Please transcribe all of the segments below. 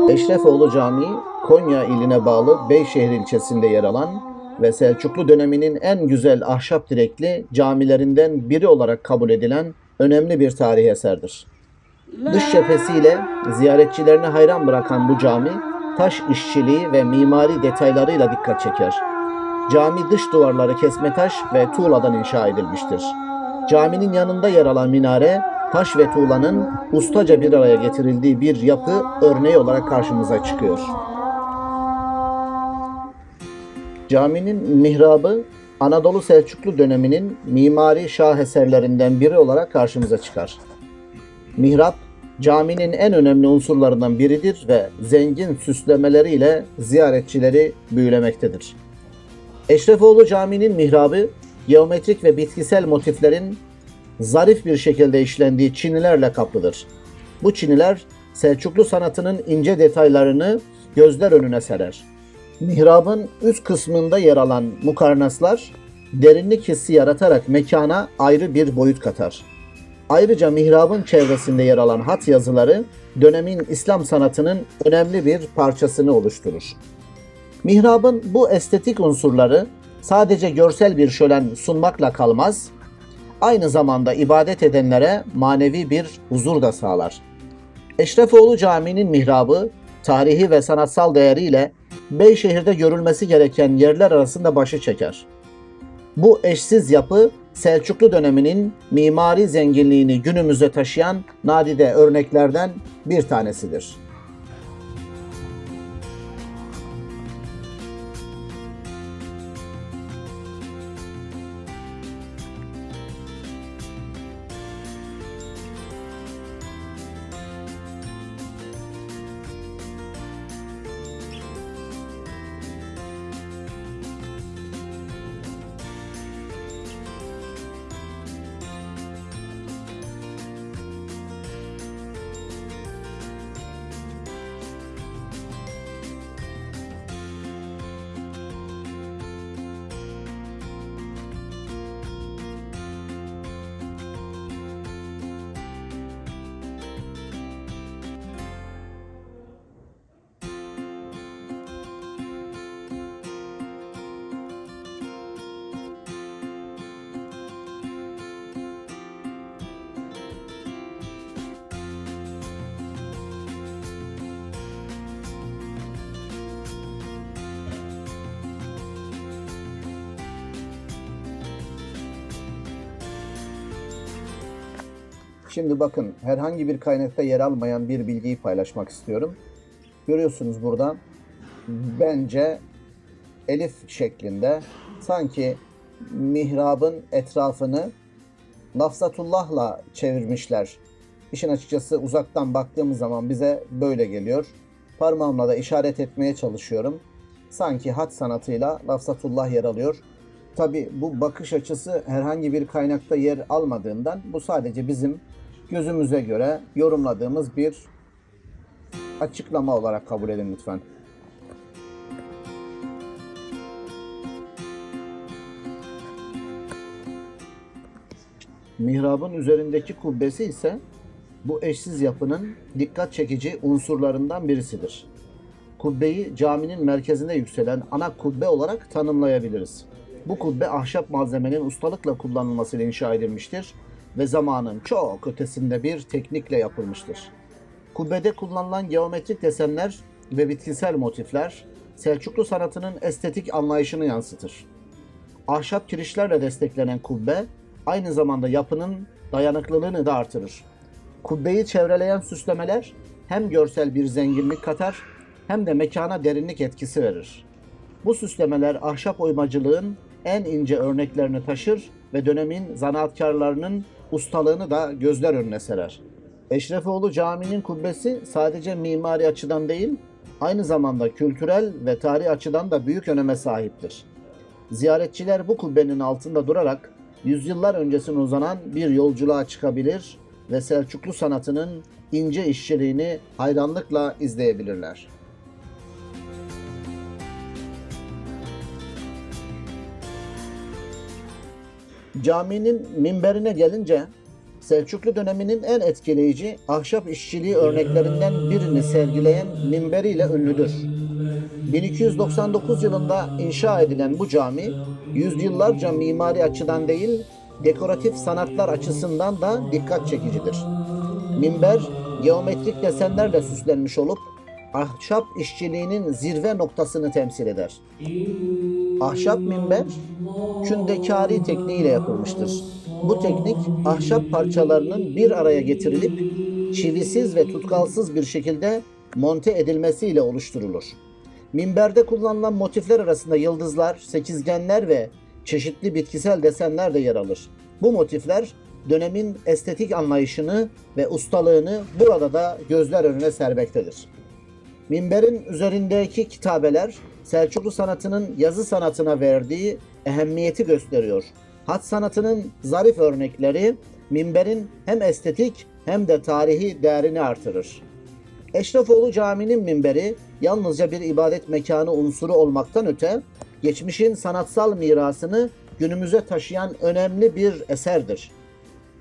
Eşrefoğlu Camii, Konya iline bağlı Beyşehir ilçesinde yer alan ve Selçuklu döneminin en güzel ahşap direkli camilerinden biri olarak kabul edilen önemli bir tarihi eserdir. Dış cephesiyle ziyaretçilerini hayran bırakan bu cami, taş işçiliği ve mimari detaylarıyla dikkat çeker. Cami dış duvarları kesmetaş ve tuğladan inşa edilmiştir. Caminin yanında yer alan minare, taş ve tuğlanın ustaca bir araya getirildiği bir yapı örneği olarak karşımıza çıkıyor. Caminin mihrabı, Anadolu Selçuklu döneminin mimari şaheserlerinden biri olarak karşımıza çıkar. Mihrap, caminin en önemli unsurlarından biridir ve zengin süslemeleriyle ziyaretçileri büyülemektedir. Eşrefoğlu Camii'nin mihrabı, geometrik ve bitkisel motiflerin zarif bir şekilde işlendiği çinilerle kaplıdır. Bu çiniler, Selçuklu sanatının ince detaylarını gözler önüne serer. Mihrabın üst kısmında yer alan mukarnaslar, derinlik hissi yaratarak mekana ayrı bir boyut katar. Ayrıca mihrabın çevresinde yer alan hat yazıları, dönemin İslam sanatının önemli bir parçasını oluşturur. Mihrabın bu estetik unsurları sadece görsel bir şölen sunmakla kalmaz, aynı zamanda ibadet edenlere manevi bir huzur da sağlar. Eşrefoğlu Camii'nin mihrabı, tarihi ve sanatsal değeriyle Beyşehir'de görülmesi gereken yerler arasında başı çeker. Bu eşsiz yapı, Selçuklu döneminin mimari zenginliğini günümüze taşıyan nadide örneklerden bir tanesidir. Şimdi bakın, herhangi bir kaynakta yer almayan bir bilgiyi paylaşmak istiyorum. Görüyorsunuz burada, bence elif şeklinde, sanki mihrabın etrafını lafzatullah'la çevirmişler. İşin açıkçası uzaktan baktığımız zaman bize böyle geliyor. Parmağımla da işaret etmeye çalışıyorum. Sanki hat sanatıyla lafzatullah yer alıyor. Tabi bu bakış açısı herhangi bir kaynakta yer almadığından bu sadece bizim gözümüze göre yorumladığımız bir açıklama olarak kabul edin lütfen. Mihrabın üzerindeki kubbesi ise bu eşsiz yapının dikkat çekici unsurlarından birisidir. Kubbeyi caminin merkezinde yükselen ana kubbe olarak tanımlayabiliriz. Bu kubbe ahşap malzemenin ustalıkla kullanılmasıyla inşa edilmiştir ve zamanın çok ötesinde bir teknikle yapılmıştır. Kubbede kullanılan geometrik desenler ve bitkisel motifler Selçuklu sanatının estetik anlayışını yansıtır. Ahşap kirişlerle desteklenen kubbe aynı zamanda yapının dayanıklılığını da artırır. Kubbeyi çevreleyen süslemeler hem görsel bir zenginlik katar hem de mekana derinlik etkisi verir. Bu süslemeler ahşap oymacılığın en ince örneklerini taşır ve dönemin zanaatkarlarının ustalığını da gözler önüne serer. Eşrefoğlu Camii'nin kubbesi sadece mimari açıdan değil, aynı zamanda kültürel ve tarihi açıdan da büyük öneme sahiptir. Ziyaretçiler bu kubbenin altında durarak yüzyıllar öncesine uzanan bir yolculuğa çıkabilir ve Selçuklu sanatının ince işçiliğini hayranlıkla izleyebilirler. Caminin minberine gelince Selçuklu döneminin en etkileyici ahşap işçiliği örneklerinden birini sergileyen minberiyle ünlüdür. 1299 yılında inşa edilen bu cami, yüzyıllarca mimari açıdan değil, dekoratif sanatlar açısından da dikkat çekicidir. Minber, geometrik desenlerle süslenmiş olup, ahşap işçiliğinin zirve noktasını temsil eder. Ahşap minber, kündekari tekniğiyle yapılmıştır. Bu teknik, ahşap parçalarının bir araya getirilip, çivisiz ve tutkalsız bir şekilde monte edilmesiyle oluşturulur. Minberde kullanılan motifler arasında yıldızlar, sekizgenler ve çeşitli bitkisel desenler de yer alır. Bu motifler dönemin estetik anlayışını ve ustalığını burada da gözler önüne sermektedir. Minberin üzerindeki kitabeler Selçuklu sanatının yazı sanatına verdiği ehemmiyeti gösteriyor. Hat sanatının zarif örnekleri minberin hem estetik hem de tarihi değerini artırır. Eşrefoğlu Camii'nin minberi yalnızca bir ibadet mekanı unsuru olmaktan öte, geçmişin sanatsal mirasını günümüze taşıyan önemli bir eserdir.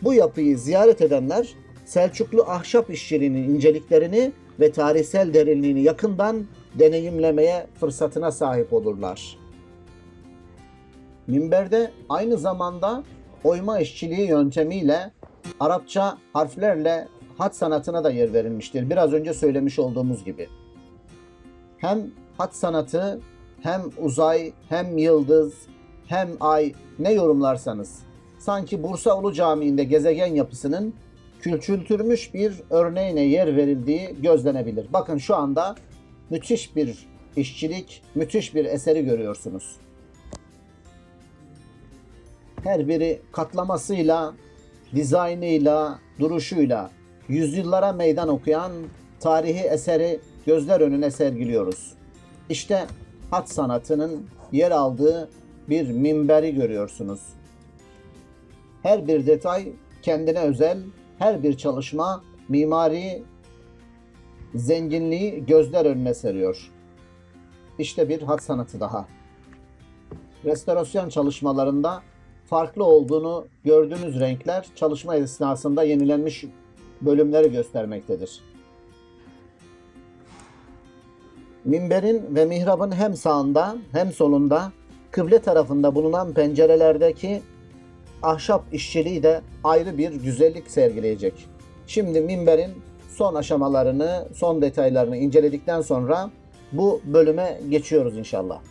Bu yapıyı ziyaret edenler, Selçuklu ahşap işçiliğinin inceliklerini ve tarihsel derinliğini yakından deneyimlemeye fırsatına sahip olurlar. Minberde aynı zamanda oyma işçiliği yöntemiyle Arapça harflerle hat sanatına da yer verilmiştir. Biraz önce söylemiş olduğumuz gibi. Hem hat sanatı, hem uzay, hem yıldız, hem ay, ne yorumlarsanız. Sanki Bursa Ulu Camii'nde gezegen yapısının küçültülmüş bir örneğine yer verildiği gözlenebilir. Bakın şu anda müthiş bir işçilik, müthiş bir eseri görüyorsunuz. Her biri katlamasıyla, dizaynıyla, duruşuyla yüzyıllara meydan okuyan tarihi eseri gözler önüne sergiliyoruz. İşte hat sanatının yer aldığı bir minberi görüyorsunuz. Her bir detay kendine özel, her bir çalışma mimari zenginliği gözler önüne seriyor. İşte bir hat sanatı daha. Restorasyon çalışmalarında farklı olduğunu gördüğünüz renkler çalışma esnasında yenilenmiş bölümleri göstermektedir. Minberin ve mihrabın hem sağında hem solunda kıble tarafında bulunan pencerelerdeki ahşap işçiliği de ayrı bir güzellik sergileyecek. Şimdi minberin son aşamalarını, son detaylarını inceledikten sonra bu bölüme geçiyoruz inşallah.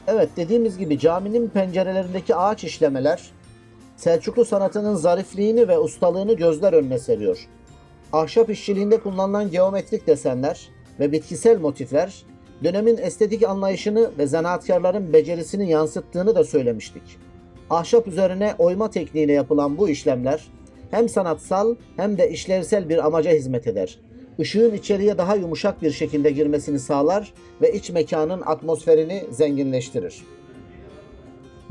Evet, dediğimiz gibi caminin pencerelerindeki ağaç işlemeler Selçuklu sanatının zarifliğini ve ustalığını gözler önüne seriyor. Ahşap işçiliğinde kullanılan geometrik desenler ve bitkisel motifler dönemin estetik anlayışını ve zanaatkarların becerisini yansıttığını da söylemiştik. Ahşap üzerine oyma tekniğiyle yapılan bu işlemler hem sanatsal hem de işlevsel bir amaca hizmet eder. Işığın içeriye daha yumuşak bir şekilde girmesini sağlar ve iç mekanın atmosferini zenginleştirir.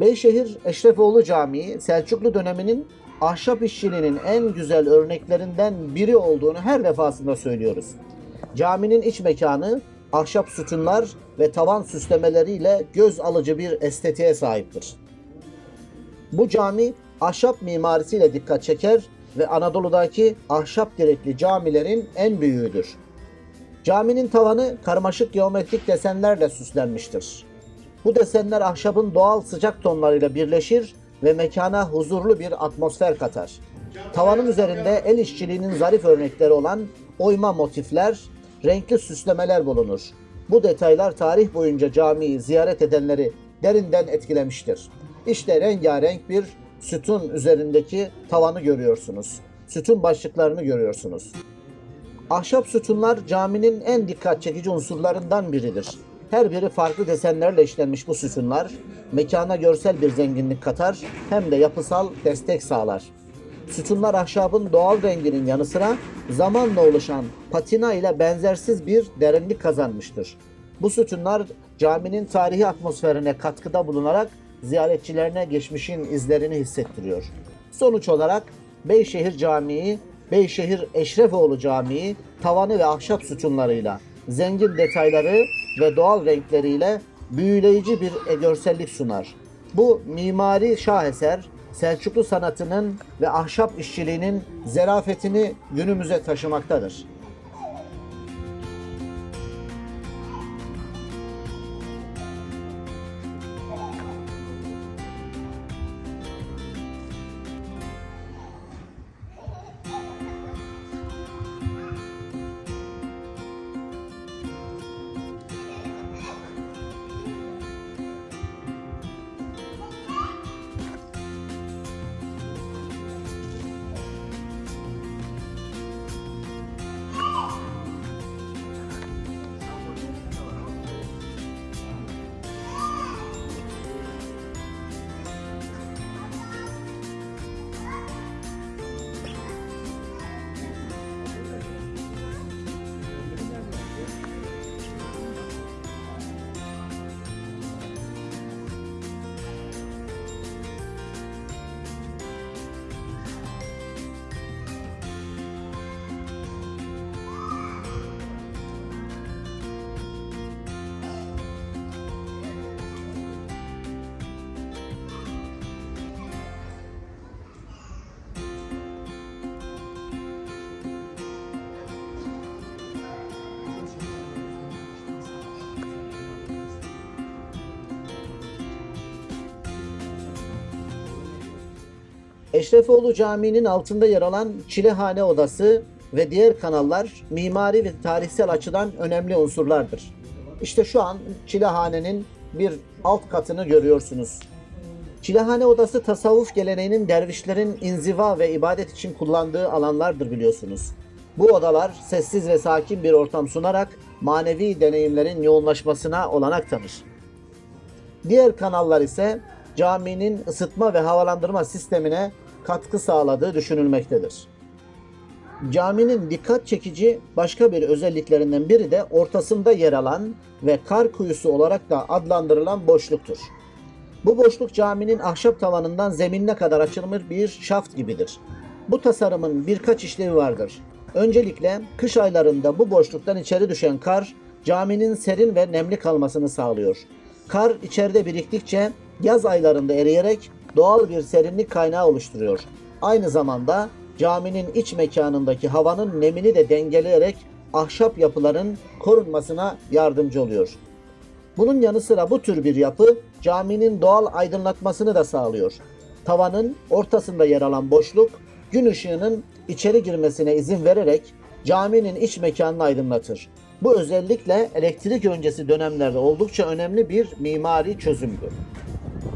Beyşehir Eşrefoğlu Camii, Selçuklu döneminin ahşap işçiliğinin en güzel örneklerinden biri olduğunu her defasında söylüyoruz. Caminin iç mekanı ahşap sütunlar ve tavan süslemeleriyle göz alıcı bir estetiğe sahiptir. Bu cami ahşap mimarisiyle dikkat çeker ve Anadolu'daki ahşap direkli camilerin en büyüğüdür. Caminin tavanı karmaşık geometrik desenlerle süslenmiştir. Bu desenler ahşabın doğal sıcak tonlarıyla birleşir ve mekana huzurlu bir atmosfer katar. Tavanın üzerinde el işçiliğinin zarif örnekleri olan oyma motifler, renkli süslemeler bulunur. Bu detaylar tarih boyunca camiyi ziyaret edenleri derinden etkilemiştir. İşte rengarenk bir sütun üzerindeki tavanı görüyorsunuz. Sütun başlıklarını görüyorsunuz. Ahşap sütunlar caminin en dikkat çekici unsurlarından biridir. Her biri farklı desenlerle işlenmiş bu sütunlar, mekana görsel bir zenginlik katar hem de yapısal destek sağlar. Sütunlar ahşabın doğal renginin yanı sıra zamanla oluşan patina ile benzersiz bir derinlik kazanmıştır. Bu sütunlar caminin tarihi atmosferine katkıda bulunarak ziyaretçilerine geçmişin izlerini hissettiriyor. Sonuç olarak Beyşehir Camii, Beyşehir Eşrefoğlu Camii tavanı ve ahşap sütunlarıyla zengin detayları ve doğal renkleriyle büyüleyici bir görsellik sunar. Bu mimari şaheser Selçuklu sanatının ve ahşap işçiliğinin zarafetini günümüze taşımaktadır. Eşrefoğlu Camii'nin altında yer alan Çilehane Odası ve diğer kanallar mimari ve tarihsel açıdan önemli unsurlardır. İşte şu an Çilehane'nin bir alt katını görüyorsunuz. Çilehane Odası tasavvuf geleneğinin dervişlerin inziva ve ibadet için kullandığı alanlardır biliyorsunuz. Bu odalar sessiz ve sakin bir ortam sunarak manevi deneyimlerin yoğunlaşmasına olanak tanır. Diğer kanallar ise caminin ısıtma ve havalandırma sistemine katkı sağladığı düşünülmektedir. Caminin dikkat çekici başka bir özelliklerinden biri de ortasında yer alan ve kar kuyusu olarak da adlandırılan boşluktur. Bu boşluk caminin ahşap tavanından zeminine kadar açılmış bir şaft gibidir. Bu tasarımın birkaç işlevi vardır. Öncelikle kış aylarında bu boşluktan içeri düşen kar caminin serin ve nemli kalmasını sağlıyor. Kar içeride biriktikçe yaz aylarında eriyerek doğal bir serinlik kaynağı oluşturuyor. Aynı zamanda caminin iç mekanındaki havanın nemini de dengeleyerek ahşap yapıların korunmasına yardımcı oluyor. Bunun yanı sıra bu tür bir yapı caminin doğal aydınlatmasını da sağlıyor. Tavanın ortasında yer alan boşluk gün ışığının içeri girmesine izin vererek caminin iç mekanını aydınlatır. Bu özellikle elektrik öncesi dönemlerde oldukça önemli bir mimari çözümdür.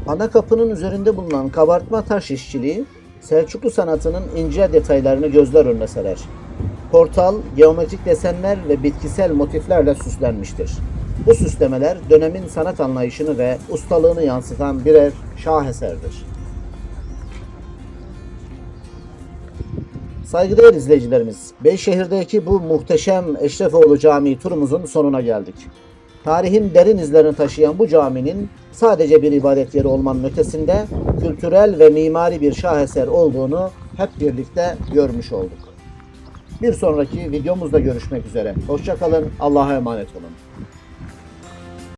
Ana kapının üzerinde bulunan kabartma taş işçiliği Selçuklu sanatının ince detaylarını gözler önüne serer. Portal, geometrik desenler ve bitkisel motiflerle süslenmiştir. Bu süslemeler dönemin sanat anlayışını ve ustalığını yansıtan birer şaheserdir. Saygıdeğer izleyicilerimiz, Beyşehir'deki bu muhteşem Eşrefoğlu Camii turumuzun sonuna geldik. Tarihin derin izlerini taşıyan bu caminin sadece bir ibadet yeri olmanın ötesinde kültürel ve mimari bir şaheser olduğunu hep birlikte görmüş olduk. Bir sonraki videomuzda görüşmek üzere. Hoşça kalın, Allah'a emanet olun.